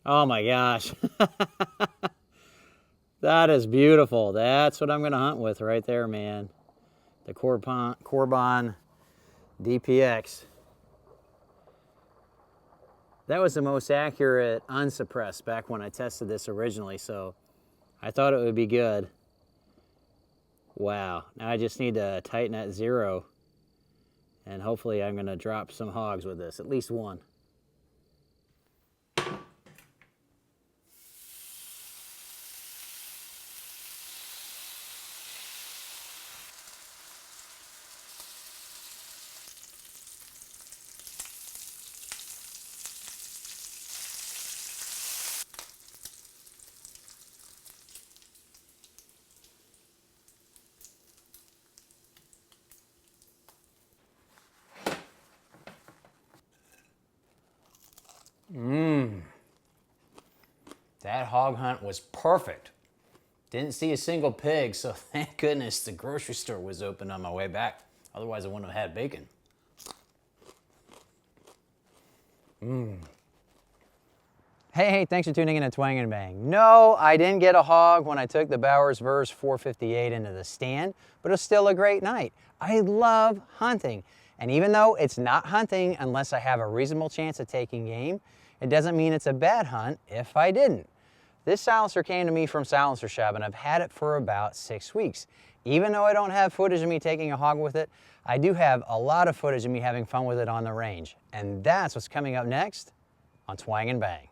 Oh my gosh. That is beautiful. That's what I'm going to hunt with right there, man. The Corbon DPX. That was the most accurate unsuppressed back when I tested this originally, so I thought it would be good. Wow. Now I just need to tighten that 0, and hopefully I'm going to drop some hogs with this, at least one. That hog hunt was perfect. Didn't see a single pig, so thank goodness the grocery store was open on my way back. Otherwise I wouldn't have had bacon. Hey, thanks for tuning in to Twang and Bang. No, I didn't get a hog when I took the Bowers VERS 458 into the stand, but it was still a great night. I love hunting, and even though it's not hunting unless I have a reasonable chance of taking game, it doesn't mean it's a bad hunt if I didn't. This silencer came to me from Silencer Shop, and I've had it for about 6 weeks. Even though I don't have footage of me taking a hog with it, I do have a lot of footage of me having fun with it on the range. And that's what's coming up next on Twang and Bang.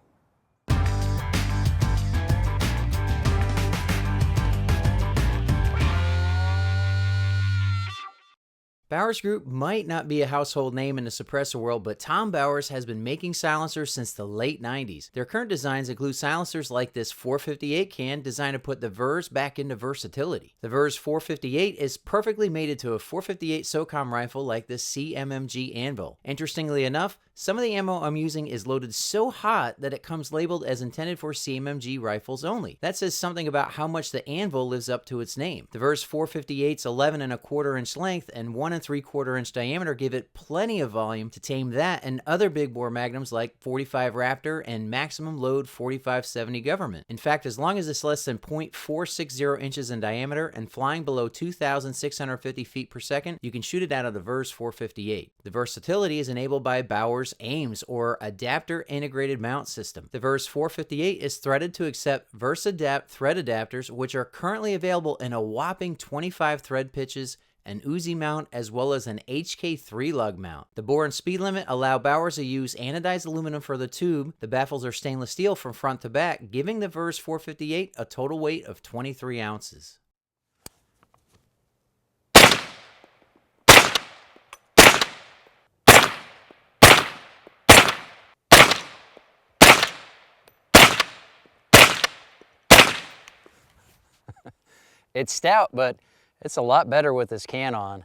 Bowers Group might not be a household name in the suppressor world, but Tom Bowers has been making silencers since the late 90s. Their current designs include silencers like this 458 can designed to put the VERS back into versatility. The VERS 458 is perfectly mated to a 458 SOCOM rifle like this CMMG ANVIL. Interestingly enough, some of the ammo I'm using is loaded so hot that it comes labeled as intended for CMMG rifles only. That says something about how much the ANVIL lives up to its name. The VERS 458's 11¼ inch length and 1¾ inch diameter give it plenty of volume to tame that and other big bore magnums like 45 Raptor and maximum load 4570 Government. In fact, as long as it's less than 0.460 inches in diameter and flying below 2,650 feet per second, you can shoot it out of the VERS 458. The versatility is enabled by Bowers AIMS, or Adapter Integrated Mount System. The VERS 458 is threaded to accept VERSADAPT thread adapters, which are currently available in a whopping 25 thread pitches, an Uzi mount, as well as an HK3 lug mount. The bore and speed limit allow Bowers to use anodized aluminum for the tube. The baffles are stainless steel from front to back, giving the VERS 458 a total weight of 23 ounces. It's stout, but it's a lot better with this can on.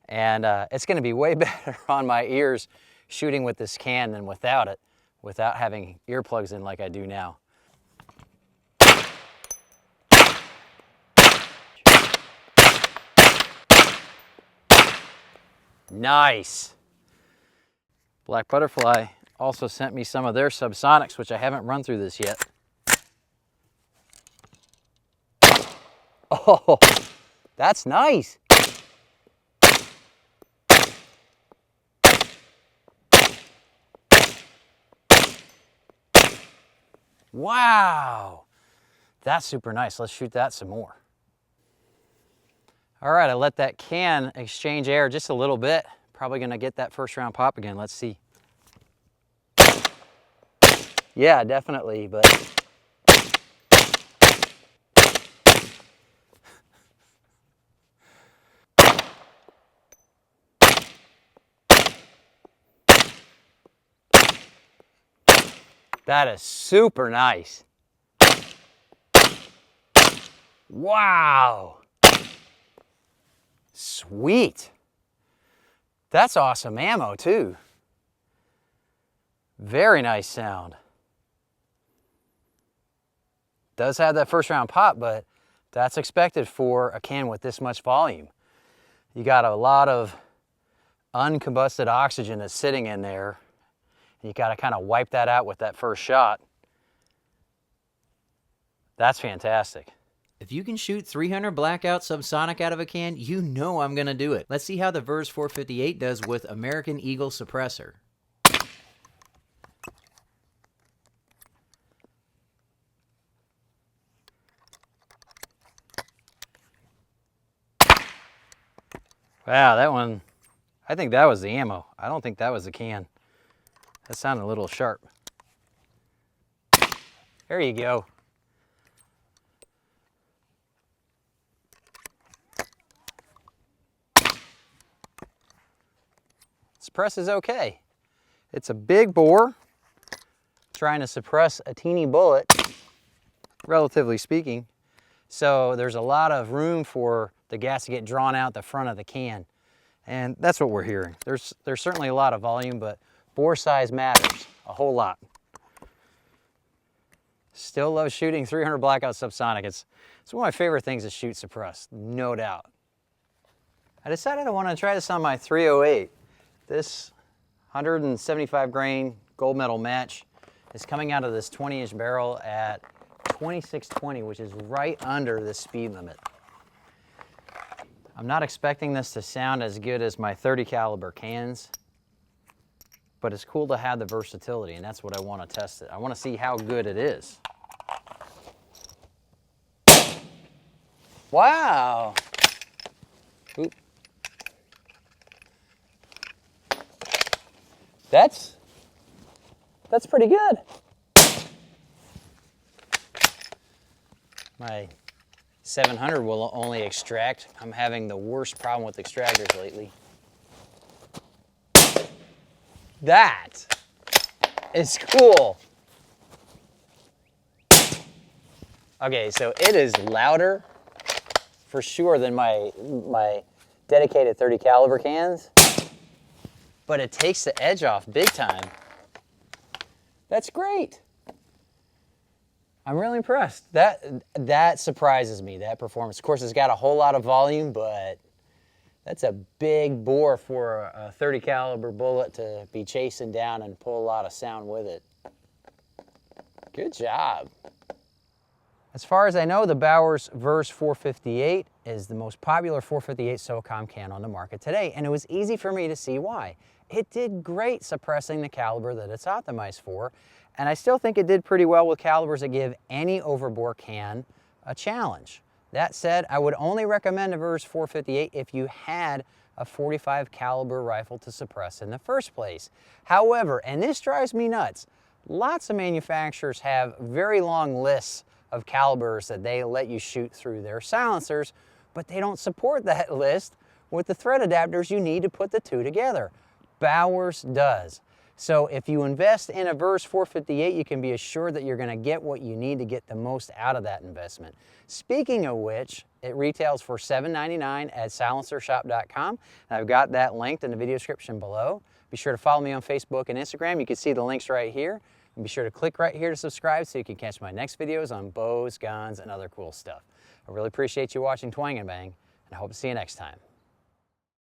And it's going to be way better on my ears shooting with this can than without it, without having earplugs in like I do now. Nice. Black Butterfly also sent me some of their SUBSONICs, which I haven't run through this yet. Oh, that's nice. Wow, that's super nice. Let's shoot that some more. All right, I let that can exchange air just a little bit. Probably gonna get that first round pop again. Let's see. Yeah, definitely, but that is super nice. Wow. Sweet. That's awesome ammo too. Very nice sound. Does have that first round pop, but that's expected for a can with this much volume. You got a lot of uncombusted oxygen that's sitting in there. You got to kind of wipe that out with that first shot. That's fantastic. If you can shoot 300 blackout subsonic out of a can, you know I'm gonna do it. Let's see how the VERS 458 does with American Eagle suppressor. Wow, that one, I think that was the ammo. I don't think that was the can. That sounded a little sharp. There you go. Suppress is okay. It's a big bore, trying to suppress a teeny bullet, relatively speaking. So there's a lot of room for the gas to get drawn out the front of the can. And that's what we're hearing. There's certainly a lot of volume, but bore size matters a whole lot. Still love shooting 300 blackout subsonic. It's one of my favorite things to shoot suppressed, no doubt. I decided I want to try this on my 308. This 175 grain gold medal match is coming out of this 20-inch barrel at 2620, which is right under the speed limit. I'm not expecting this to sound as good as my 30 caliber cans, but it's cool to have the versatility, and that's what I want to test it. I want to see how good it is. Wow. Oop. That's pretty good. My 700 will only extract. I'm having the worst problem with extractors lately. That is cool. Okay, so it is louder for sure than my dedicated 30 caliber cans, but it takes the edge off big time. That's great. I'm really impressed. That surprises me, that performance. Of course, it's got a whole lot of volume, but that's a big bore for a 30 caliber bullet to be chasing down and pull a lot of sound with it. Good job. As far as I know, the Bowers VERS 458 is the most popular 458 SOCOM can on the market today, and it was easy for me to see why. It did great suppressing the caliber that it's optimized for, and I still think it did pretty well with calibers that give any overbore can a challenge. That said, I would only recommend a VERS 458 if you had a 45 caliber rifle to suppress in the first place. However, and this drives me nuts, lots of manufacturers have very long lists of calibers that they let you shoot through their silencers, but they don't support that list with the thread adapters you need to put the two together. Bowers does. So if you invest in a VERS 458, you can be assured that you're going to get what you need to get the most out of that investment. Speaking of which, it retails for $7.99 at silencershop.com, and I've got that linked in the video description below. Be sure to follow me on Facebook and Instagram. You can see the links right here. And be sure to click right here to subscribe so you can catch my next videos on bows, guns, and other cool stuff. I really appreciate you watching Twang and Bang, and I hope to see you next time.